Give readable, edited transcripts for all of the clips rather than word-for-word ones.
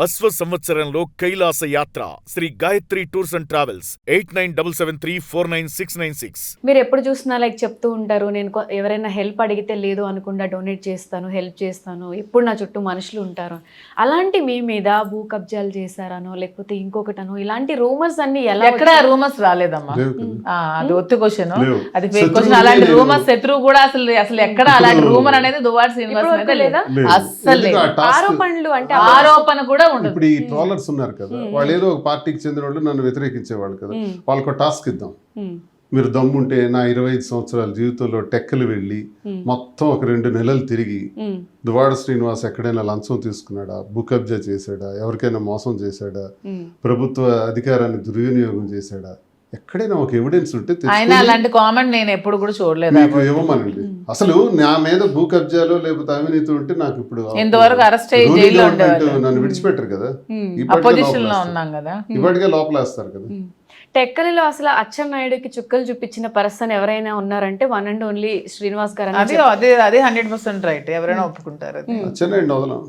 అశ్వ సంవత్సరంలో కైలాస యాత్ర Sri Gayatri Tours and Travels 8977349696. మీరు ఎప్పుడు చూసినా లైక్ చెప్తూ ఉంటారు, నేను ఎవరైనా హెల్ప్ అడిగితే లేదు అనకుండా డొనేట్ చేస్తాను, హెల్ప్ చేస్తాను, ఎప్పుడు నా చుట్టూ మనుషులు ఉంటారు. అలాంటి మీ మీద భూ కబ్జాలు చేశారనో లేకపోతే ఇంకొకటనో ఇలాంటి రూమర్స్ అన్ని ఎలా? ఎక్కడ రూమర్స్ రాలేదమ్మా, అది ఒత్తి క్వశ్చన్, అది ఫేక్ క్వశ్చన్. అలాంటి రూమర్స్ శత్రువు కూడా అసలు ఎక్కడ అలాంటి రూమర్ అనేది దువ్వాడ శ్రీనివాస్ మీద లేదా, అస్సలు లేదు. ఆరోపణలు అంటే ఆరోపణ కూడా ఉండదు. ఇప్పుడు ఈ ట్రోలర్స్ ఉన్నారు కదా, వాళ్ళు ఏదో ఒక పార్టీకి చెందిన వాళ్ళు నన్ను వ్యతిరేకించేవాళ్ళు కదా, వాళ్ళకు టాస్క్ ఇద్దాం. మీరు దమ్ముంటే నా 25 సంవత్సరాల జీవితంలో టెక్కలు వెళ్ళి మొత్తం ఒక 2 నెలలు తిరిగి దువ్వాడ శ్రీనివాస్ ఎక్కడైనా లంచం తీసుకున్నాడా, బుక్ కబ్జా చేశాడా, ఎవరికైనా మోసం చేశాడా, ప్రభుత్వ అధికారాన్ని దుర్వినియోగం చేశాడా, ఎక్కడైనా ఒక ఎవిడెన్స్ ఉంటే ఆయన అలాంటి కామెంట్ నేను ఎప్పుడు కూడా చూడలేదు. మీకు ఇవ్వమనండి. అసలు నా మీద భూ కబ్జాలో లేకపోతే అవినీతి ఉంటే నాకు ఇప్పుడు ఇంతవరకు అరెస్ట్ అయ్యి జైల్లో నన్ను విడిచిపెట్టరు కదా, అపోజిషన్ లో ఉన్నాం కదా, ఇప్పటికే లోపలేస్తారు కదా. టెక్కలిలో అసలు అచ్చెన్నాయుడుకి చుక్కలు చూపించిన పర్సన్ ఎవరైనా ఉన్నారంటే వన్ అండ్ ఓన్లీ శ్రీనివాస్ గారు. అదే 100% రైట్, ఎవరైనా ఒప్పుకుంటారు. అచ్చెన్నాయుడు వదలం,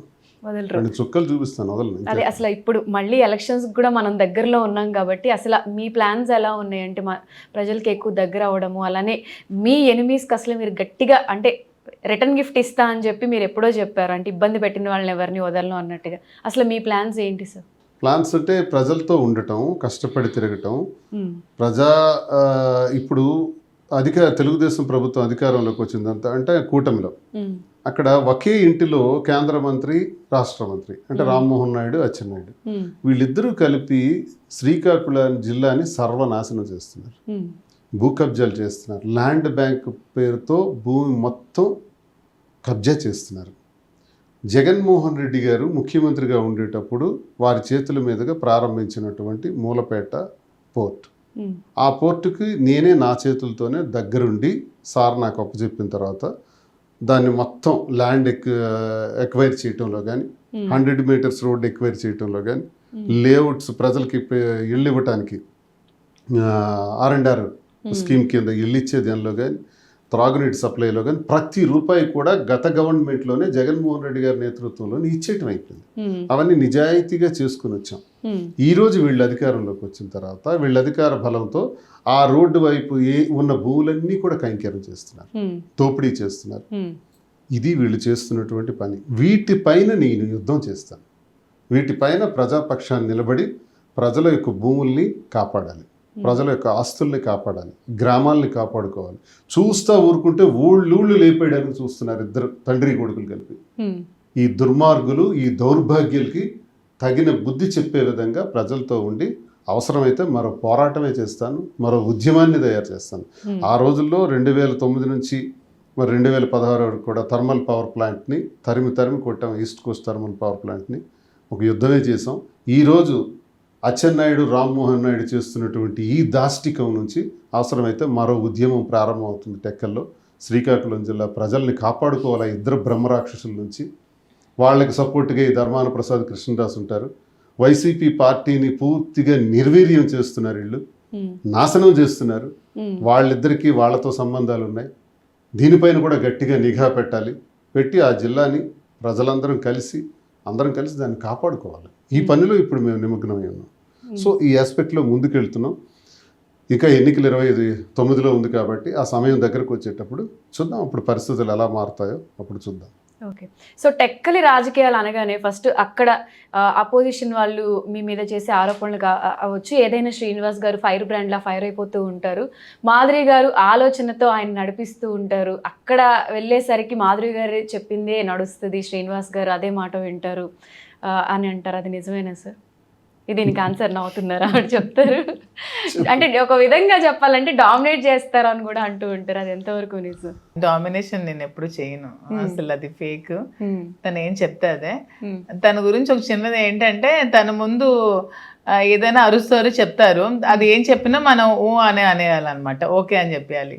వదలరు, చుక్కలు చూపిస్తాను, వదలను. అదే అసలు ఇప్పుడు మళ్ళీ ఎలక్షన్స్ కూడా మనం దగ్గరలో ఉన్నాం కాబట్టి అసలు మీ ప్లాన్స్ ఎలా ఉన్నాయంటే ప్రజలకి ఎక్కువ దగ్గర అవడము, అలానే మీ ఎనిమీస్కి అసలు మీరు గట్టిగా అంటే రిటర్న్ గిఫ్ట్ ఇస్తా అని చెప్పి మీరు ఎప్పుడో చెప్పారు, అంటే ఇబ్బంది పెట్టిన వాళ్ళని ఎవరిని వదలను అన్నట్టుగా. అసలు మీ ప్లాన్స్ ఏంటి సార్? ప్లాన్స్ అంటే ప్రజలతో ఉండటం, కష్టపడి తిరగటం. ఇప్పుడు తెలుగుదేశం ప్రభుత్వం అధికారంలోకి వచ్చిందంతా అంటే కూటమిలో, అక్కడ ఒకే ఇంటిలో కేంద్ర మంత్రి, రాష్ట్ర మంత్రి అంటే రామ్మోహన్ నాయుడు, అచ్చెన్నాయుడు, వీళ్ళిద్దరూ కలిపి శ్రీకాకుళం జిల్లాని సర్వనాశనం చేస్తున్నారు. భూ కబ్జాలు చేస్తున్నారు. ల్యాండ్ బ్యాంక్ పేరుతో భూమి మొత్తం కబ్జా చేస్తున్నారు. జగన్మోహన్ రెడ్డి గారు ముఖ్యమంత్రిగా ఉండేటప్పుడు వారి చేతుల మీదుగా ప్రారంభించినటువంటి మూలపేట పోర్ట్, ఆ పోర్టుకి నేనే నా చేతులతోనే దగ్గరుండి సార్ నాకు అప్పచెప్పిన తర్వాత దాన్ని మొత్తం ల్యాండ్ ఎక్వైర్ చేయటంలో కానీ, 100 మీటర్స్ రోడ్ ఎక్వైర్ చేయటంలో కానీ, లేఅవుట్స్ ప్రజలకి ఇళ్ళు ఇవ్వటానికి R&R స్కీమ్ కింద ఇళ్ళు ఇచ్చే దానిలో కానీ, త్రాగునీటి సప్లైలో కానీ ప్రతి రూపాయి కూడా గత గవర్నమెంట్లోనే జగన్మోహన్ రెడ్డి గారి నేతృత్వంలోనే ఇచ్చేయటం అయిపోయింది. అవన్నీ నిజాయితీగా చేసుకుని వచ్చాం. ఈరోజు వీళ్ళు అధికారంలోకి వచ్చిన తర్వాత వీళ్ళ అధికార బలంతో ఆ రోడ్డు వైపు ఉన్న భూములన్నీ కూడా కైంకర్యం చేస్తున్నారు, దోపిడీ చేస్తున్నారు. ఇది వీళ్ళు చేస్తున్నటువంటి పని. వీటిపైన నేను యుద్ధం చేస్తాను. వీటిపైన ప్రజాపక్షాన్ని నిలబడి ప్రజల యొక్క భూముల్ని కాపాడాలి, ప్రజల యొక్క ఆస్తుల్ని కాపాడాలి, గ్రామాలని కాపాడుకోవాలి. చూస్తా ఊరుకుంటే ఊళ్ళు లేపేయడానికి చూస్తున్నారు ఇద్దరు తండ్రి కొడుకులు కలిపి. ఈ దుర్మార్గులు, ఈ దౌర్భాగ్యులకి తగిన బుద్ధి చెప్పే విధంగా ప్రజలతో ఉండి అవసరమైతే మరో పోరాటమే చేస్తాను, మరో ఉద్యమాన్ని తయారు చేస్తాను. ఆ రోజుల్లో 2009 నుంచి 2016 వరకు కూడా థర్మల్ పవర్ ప్లాంట్ని తరిమి కొట్టాం. ఈస్ట్ కోస్ట్ థర్మల్ పవర్ ప్లాంట్ని ఒక యుద్ధమే చేసాం. ఈరోజు అచ్చెన్నాయుడు, రామ్మోహన్ నాయుడు చేస్తున్నటువంటి ఈ దాష్టికం నుంచి అవసరమైతే మరో ఉద్యమం ప్రారంభమవుతుంది. టెక్కల్లో శ్రీకాకుళం జిల్లా ప్రజల్ని కాపాడుకోవాలి ఇద్దరు బ్రహ్మరాక్షసుల నుంచి. వాళ్ళకి సపోర్ట్గా ఈ ధర్మాన ప్రసాద్, కృష్ణదాస్ ఉంటారు. వైసీపీ పార్టీని పూర్తిగా నిర్వీర్యం చేస్తున్నారు, వీళ్ళు నాశనం చేస్తున్నారు. వాళ్ళిద్దరికీ వాళ్ళతో సంబంధాలు ఉన్నాయి. దీనిపైన కూడా గట్టిగా నిఘా పెట్టాలి. పెట్టి ఆ జిల్లాని ప్రజలందరం అందరం కలిసి దాన్ని కాపాడుకోవాలి. ఈ పనిలో ఇప్పుడు మేము నిమగ్నమై ఉన్నాం. సో ఈ ఆస్పెక్ట్లో ముందుకెళ్తున్నాం. ఇంకా ఎన్నికలు 29లో ఉంది కాబట్టి ఆ సమయం దగ్గరకు వచ్చేటప్పుడు చూద్దాం, అప్పుడు పరిస్థితులు ఎలా మారుతాయో అప్పుడు చూద్దాం. ఓకే, సో టెక్కలి రాజకీయాలు అనగానే ఫస్ట్ అక్కడ అపోజిషన్ వాళ్ళు మీ మీద చేసే ఆరోపణలు అవ్వచ్చు, ఏదైనా శ్రీనివాస్ గారు ఫైర్ బ్రాండ్లా ఫైర్ అయిపోతూ ఉంటారు, మాధురి గారు ఆలోచనతో ఆయన నడిపిస్తూ ఉంటారు. అక్కడ వెళ్ళేసరికి మాధురి గారు చెప్పిందే నడుస్తుంది, శ్రీనివాస్ గారు అదే మాట వింటారు అని అంటారు. అది నిజమేనా సార్? దీనికి ఆన్సర్ నవ్వుతున్నారా అని చెప్తారు. అంటే ఒక విధంగా చెప్పాలంటే డామినేట్ చేస్తారు అని కూడా అంటూ ఉంటారు. అది ఎంతవరకు నిజం? డామినేషన్ నేను ఎప్పుడు చేయను, అసలు అది ఫేక్. తను ఏం చెప్తే అదే. తన గురించి ఒక చిన్నది ఏంటంటే, తన ముందు ఏదైనా అరుస్తారు చెప్తారు, అది ఏం చెప్పినా మనం ఓ అనేయాలన్నమాట, ఓకే అని చెప్పాలి.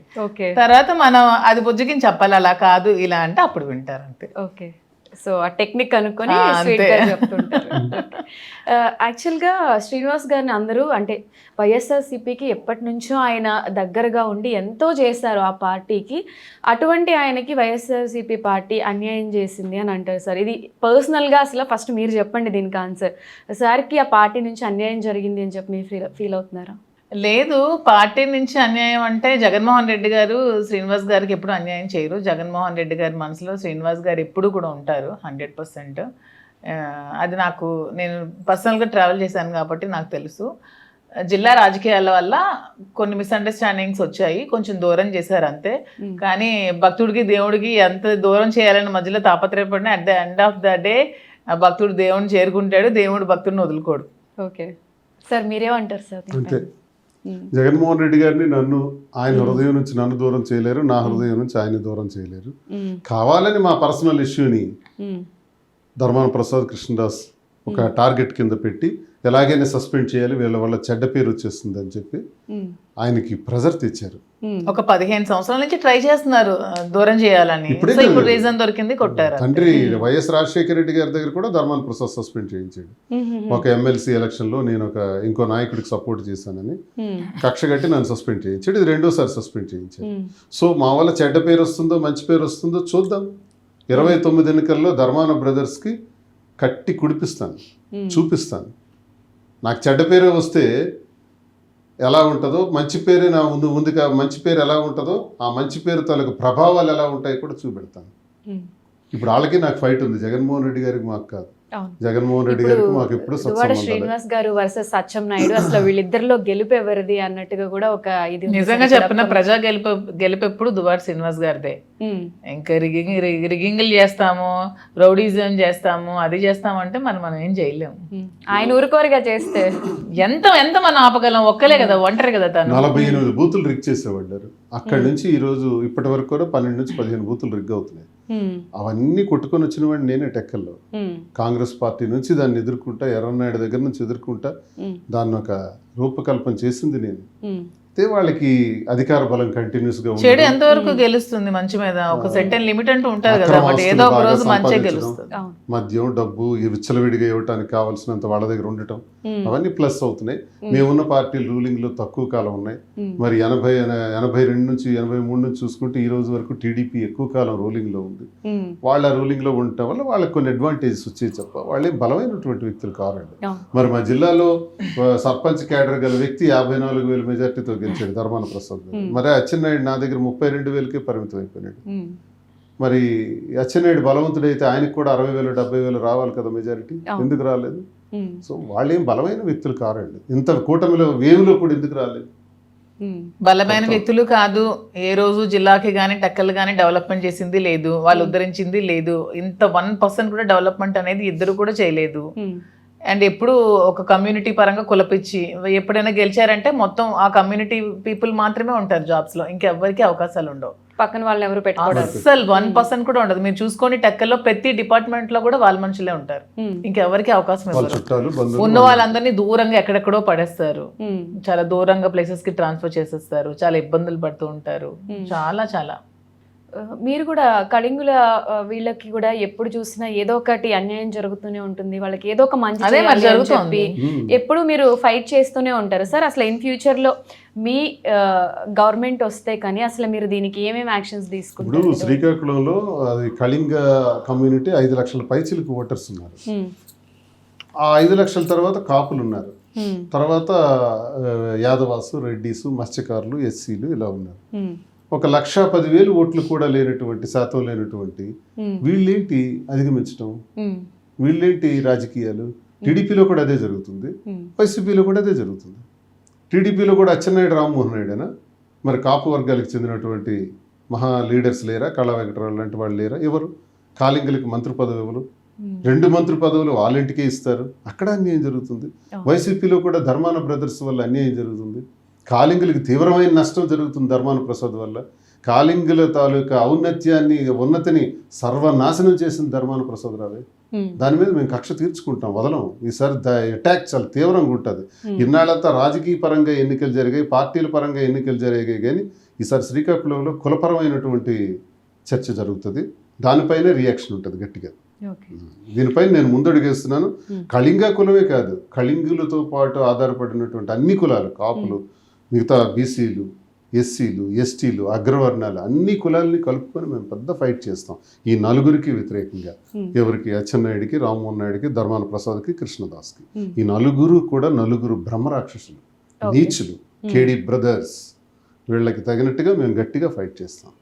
తర్వాత మనం అది బుజ్జగిని చెప్పాలి, అలా కాదు ఇలా అంటే అప్పుడు వింటారు అంతే. ఓకే, సో ఆ టెక్నిక్ అనుకొని ఆ, స్వీట్ అంతే. గా చెప్తుంటారు. యాక్చువల్గా శ్రీనివాస్ గారిని అందరూ అంటే వైఎస్ఆర్సీపీకి ఎప్పటి నుంచో ఆయన దగ్గరగా ఉండి ఎంతో చేశారు ఆ పార్టీకి. అటువంటి ఆయనకి వైఎస్ఆర్సీపీ పార్టీ అన్యాయం చేసింది అని అంటారు సార్. ఇది పర్సనల్గా అసలు ఫస్ట్ మీరు చెప్పండి దీనికి ఆన్సర్. సార్కి ఆ పార్టీ నుంచి అన్యాయం జరిగింది అని చెప్పి మీరు ఫీల్ అవుతున్నారా? లేదు, పార్టీ నుంచి అన్యాయం అంటే జగన్మోహన్ రెడ్డి గారు శ్రీనివాస్ గారికి ఎప్పుడు అన్యాయం చేయరు. జగన్మోహన్ రెడ్డి గారి మనసులో శ్రీనివాస్ గారు ఎప్పుడు కూడా ఉంటారు 100%. అది నేను పర్సనల్గా ట్రావెల్ చేశాను కాబట్టి నాకు తెలుసు. జిల్లా రాజకీయాల వల్ల కొన్ని మిస్అండర్స్టాండింగ్స్ వచ్చాయి, కొంచెం దూరం చేశారు అంతే. కానీ భక్తుడికి దేవుడికి ఎంత దూరం చేయాలని మధ్యలో తాపత్రయపడినా at the end of the day భక్తుడు దేవుడిని చేరుకుంటాడు, దేవుడు భక్తుడిని వదులుకోడు. ఓకే సార్, మీరేమంటారు సార్? అంతే. జగన్మోహన్ రెడ్డి గారిని ఆయన హృదయం నుంచి నన్ను దూరం చేయలేరు, నా హృదయం నుంచి ఆయన దూరం చేయలేరు. కావాలని మా పర్సనల్ ఇష్యూని ధర్మాన ప్రసాద్ కృష్ణదాస్ ఒక టార్గెట్ కింద పెట్టి ఎలాగైనా సస్పెండ్ చేయాలి, వీళ్ళ వల్ల చెడ్డ పేరు వచ్చేస్తుంది అని చెప్పి ఆయనకి ప్రెజర్ తెచ్చారు. ఒక 15 సంవత్సరాల నుంచి ట్రై చేస్తున్నారు దూరం చేయాలని. ఇప్పుడు రీజన్ దొరికింది, కొట్టారు. తండ్రి వైఎస్ రాజశేఖర రెడ్డి గారి దగ్గర కూడా ధర్మాన ప్రసాద్ సస్పెండ్ చేయించాడు. ఒక ఎమ్మెల్సీ ఎలక్షన్ లో నేను ఇంకో నాయకుడికి సపోర్ట్ చేశానని కక్ష కట్టి నన్ను సస్పెండ్ చేయించాడు. ఇది 2వ సారి సస్పెండ్ చేయించాడు. సో మా వల్ల చెడ్డ పేరు వస్తుందో మంచి పేరు వస్తుందో చూద్దాం. 29 ఎన్నికల్లో ధర్మాన బ్రదర్స్కి కట్టి కుడిపిస్తాను, చూపిస్తాను. నాకు చెడ్డ పేరు వస్తే ఎలా ఉంటుందో, మంచి పేరే నా ముందుగా మంచి పేరు ఎలా ఉంటుందో, ఆ మంచి పేరు తాలూకు ప్రభావాలు ఎలా ఉంటాయో కూడా చూపెడతాను. ఇప్పుడు వాళ్ళకి నాకు ఫైట్ ఉంది, జగన్మోహన్ రెడ్డి గారికి మాకు కాదు. జగన్మోహన్ రెడ్డి గారికి మాకు ఎప్పుడు దువ్వాడ శ్రీనివాస్ గారు వర్సెస్ అచ్చెం నాయుడు, అసలు వీళ్ళిద్దరిలో గెలుపు ఎవరిది అన్నట్టుగా కూడా ఒక ఇది నిజంగా చెప్పిన ప్రజా గెలుపు ఎప్పుడు దువ్వాడ శ్రీనివాస్ గారిదే. ఇంకా రిగింగ్లు చేస్తాము, రౌడీజం చేస్తాము, అది చేస్తామంటే మనం ఏం చేయలేము. ఆయన ఊరుకోరుగా చేస్తే ఎంత మనం ఆపగలం? ఒక్కలే కదా, ఒంటరి కదా తను. 48 బూతులు రిగ్ చేసేవాళ్ళు. అక్కడి నుంచి ఈ రోజు ఇప్పటి వరకు కూడా 12 నుంచి 15 బూతులు రిగ్ అవుతున్నాయి. అవన్నీ కొట్టుకొని వచ్చిన వాడిని నేనే టెక్కల్లో. కాంగ్రెస్ పార్టీ నుంచి దాన్ని ఎదుర్కొంటా, ఎర్రనాయుడు దగ్గర నుంచి ఎదుర్కొంటా, దాన్ని ఒక రూపకల్పన చేసింది నేను. అయితే వాళ్ళకి అధికార బలం కంటిన్యూస్ గా ఉంది. చెడు ఎంతవరకు గెలుస్తుంది మంచి మీద? ఒక సెటన్ లిమిట్ అంటూ ఉంటుంది కదా, బట్ ఏదో ఒక రోజు మంచిగా గెలుస్తుంది. మద్యం, డబ్బు విచ్చలవిడిగా ఇవ్వటానికి కావాల్సినంత వాళ్ళ దగ్గర ఉండటం, అవన్నీ ప్లస్ అవుతున్నాయి. మేమున్న పార్టీలు రూలింగ్ లో తక్కువ కాలం ఉన్నాయి. మరి 82 నుంచి 83 నుంచి చూసుకుంటే ఈ రోజు వరకు టీడీపీ ఎక్కువ కాలం రూలింగ్ లో ఉంది. వాళ్ళ రూలింగ్ లో ఉండటం వల్ల వాళ్ళకి కొన్ని అడ్వాంటేజెస్ వచ్చాయి తప్ప వాళ్ళే బలమైనటువంటి వ్యక్తులు కారండి. మరి మా జిల్లాలో సర్పంచ్ క్యాడర్ గల వ్యక్తి 54,000 మెజార్టీతో గెలిచాడు, ధర్మాన ప్రసాద్. మరి అచ్చెన్నాయుడు నా దగ్గర 32,000కే పరిమితం అయిపోయినాడు. మరి అచ్చెన్నాయుడు బలవంతుడైతే ఆయనకు కూడా 60,000 70,000 రావాలి కదా మెజారిటీ, ఎందుకు రాలేదు? సో వాళ్ళేం బలమైన వ్యక్తులు కారండి. ఇంత కూటమిలో వేవులో కూడా ఎందుకు రాలేదు? బలమైన వ్యక్తులు కాదు. ఏ రోజు జిల్లాకి కానీ టక్కలు కానీ డెవలప్మెంట్ చేసింది లేదు, వాళ్ళు ఉద్ధరించింది లేదు. ఇంత 1% కూడా డెవలప్మెంట్ అనేది ఇద్దరు కూడా చేయలేదు. అండ్ ఎప్పుడు ఒక కమ్యూనిటీ పరంగా కులపిచ్చి ఎప్పుడైనా గెలిచారంటే మొత్తం ఆ కమ్యూనిటీ పీపుల్ మాత్రమే ఉంటారు జాబ్స్ లో, ఇంకెవ్వరికి అవకాశాలు ఉండవు. పక్కన వాళ్ళు ఎవరు పెట్టుకోవడం అసలు 1% కూడా ఉండదు. మీరు చూసుకోండి, టెక్కల్లో ప్రతి డిపార్ట్మెంట్ లో కూడా వాళ్ళ మనుషులే ఉంటారు, ఇంకెవరికి అవకాశం ఇవ్వరు. ఉన్న వాళ్ళందరినీ దూరంగా ఎక్కడెక్కడో పడేస్తారు, చాలా దూరంగా ప్లేసెస్ కి ట్రాన్స్ఫర్ చేసేస్తారు, చాలా ఇబ్బందులు పడుతూ ఉంటారు. చాలా మీరు కూడా కళింగుల వీళ్ళకి కూడా ఎప్పుడు చూసినా ఏదో ఒకటి అన్యాయం జరుగుతూనే ఉంటుంది, వాళ్ళకి ఏదో ఒక మంచి చేయాలి అని చెప్పి ఎప్పుడు మీరు ఫైట్ చేస్తూనే ఉంటారు సార్. అసలు ఇన్ ఫ్యూచర్ లో మీ గవర్నమెంట్ వస్తే కానీ అసలు మీరు దీనికి ఏమేమి యాక్షన్స్ తీసుకుంటారు? ఇప్పుడు శ్రీకాకుళంలో అది కళింగ కమ్యూనిటీ 5 లక్షల పైచిలకు ఓటర్స్ ఉన్నారు. ఆ 5 లక్షల తర్వాత కాపులు ఉన్నారు, తర్వాత యాదవాసు, రెడ్డిసు, మత్స్యకారులు, ఎస్సీలు ఇలా ఉన్నారు. 1,10,000 ఓట్లు కూడా లేనటువంటి, శాతం లేనటువంటి వీళ్ళేంటి అధిగమించడం? వీళ్ళేంటి రాజకీయాలు? టీడీపీలో కూడా అదే జరుగుతుంది, వైసీపీలో కూడా అదే జరుగుతుంది. టీడీపీలో కూడా అచ్చెన్నాయుడు రామ్మోహన్ నాయుడేనా? మరి కాపు వర్గాలకు చెందినటువంటి మహా లీడర్స్ లేరా? కళా వెంకటరావు లాంటి వాళ్ళు లేరా? ఎవరు? కాళింగులకి మంత్రి పదవి ఎవరు? 2 మంత్రి పదవులు వాళ్ళింటికే ఇస్తారు, అక్కడ అన్యాయం జరుగుతుంది. వైసీపీలో కూడా ధర్మాన బ్రదర్స్ వల్ల అన్యాయం జరుగుతుంది. కాళింగులకి తీవ్రమైన నష్టం జరుగుతుంది ధర్మాన ప్రసాద్ వల్ల. కాళింగుల తాలూకా ఔన్నత్యాన్ని, ఉన్నతిని సర్వనాశనం చేసింది ధర్మాన ప్రసాద్ రావే. దాని మీద మేము కక్ష తీర్చుకుంటాం, వదలం. ఈసారి అటాక్ చాలా తీవ్రంగా ఉంటుంది. ఇన్నాళ్ళంతా రాజకీయ పరంగా ఎన్నికలు జరిగాయి, పార్టీల పరంగా ఎన్నికలు జరిగాయి, కానీ ఈసారి శ్రీకాకుళంలో కులపరమైనటువంటి చర్చ జరుగుతుంది. దానిపైనే రియాక్షన్ ఉంటుంది గట్టిగా. ఓకే. దీనిపై నేను ముందడుగేస్తున్నాను. కళింగ కులమే కాదు, కళింగులతో పాటు ఆధారపడినటువంటి అన్ని కులాలు, కాపులు, మిగతా బీసీలు, ఎస్సీలు, ఎస్టీలు, అగ్రవర్ణాలు, అన్ని కులాలని కలుపుకొని మేము పెద్ద ఫైట్ చేస్తాం ఈ నలుగురికి వ్యతిరేకంగా. ఎవరికి? అచ్చెన్నాయుడికి, రామ్మోహన్ నాయుడికి, ధర్మాన ప్రసాద్కి, కృష్ణదాస్కి. ఈ నలుగురు కూడా నలుగురు బ్రహ్మరాక్షసులు, నీచులు, కేడీ బ్రదర్స్. వీళ్ళకి తగినట్టుగా మేము గట్టిగా ఫైట్ చేస్తాం.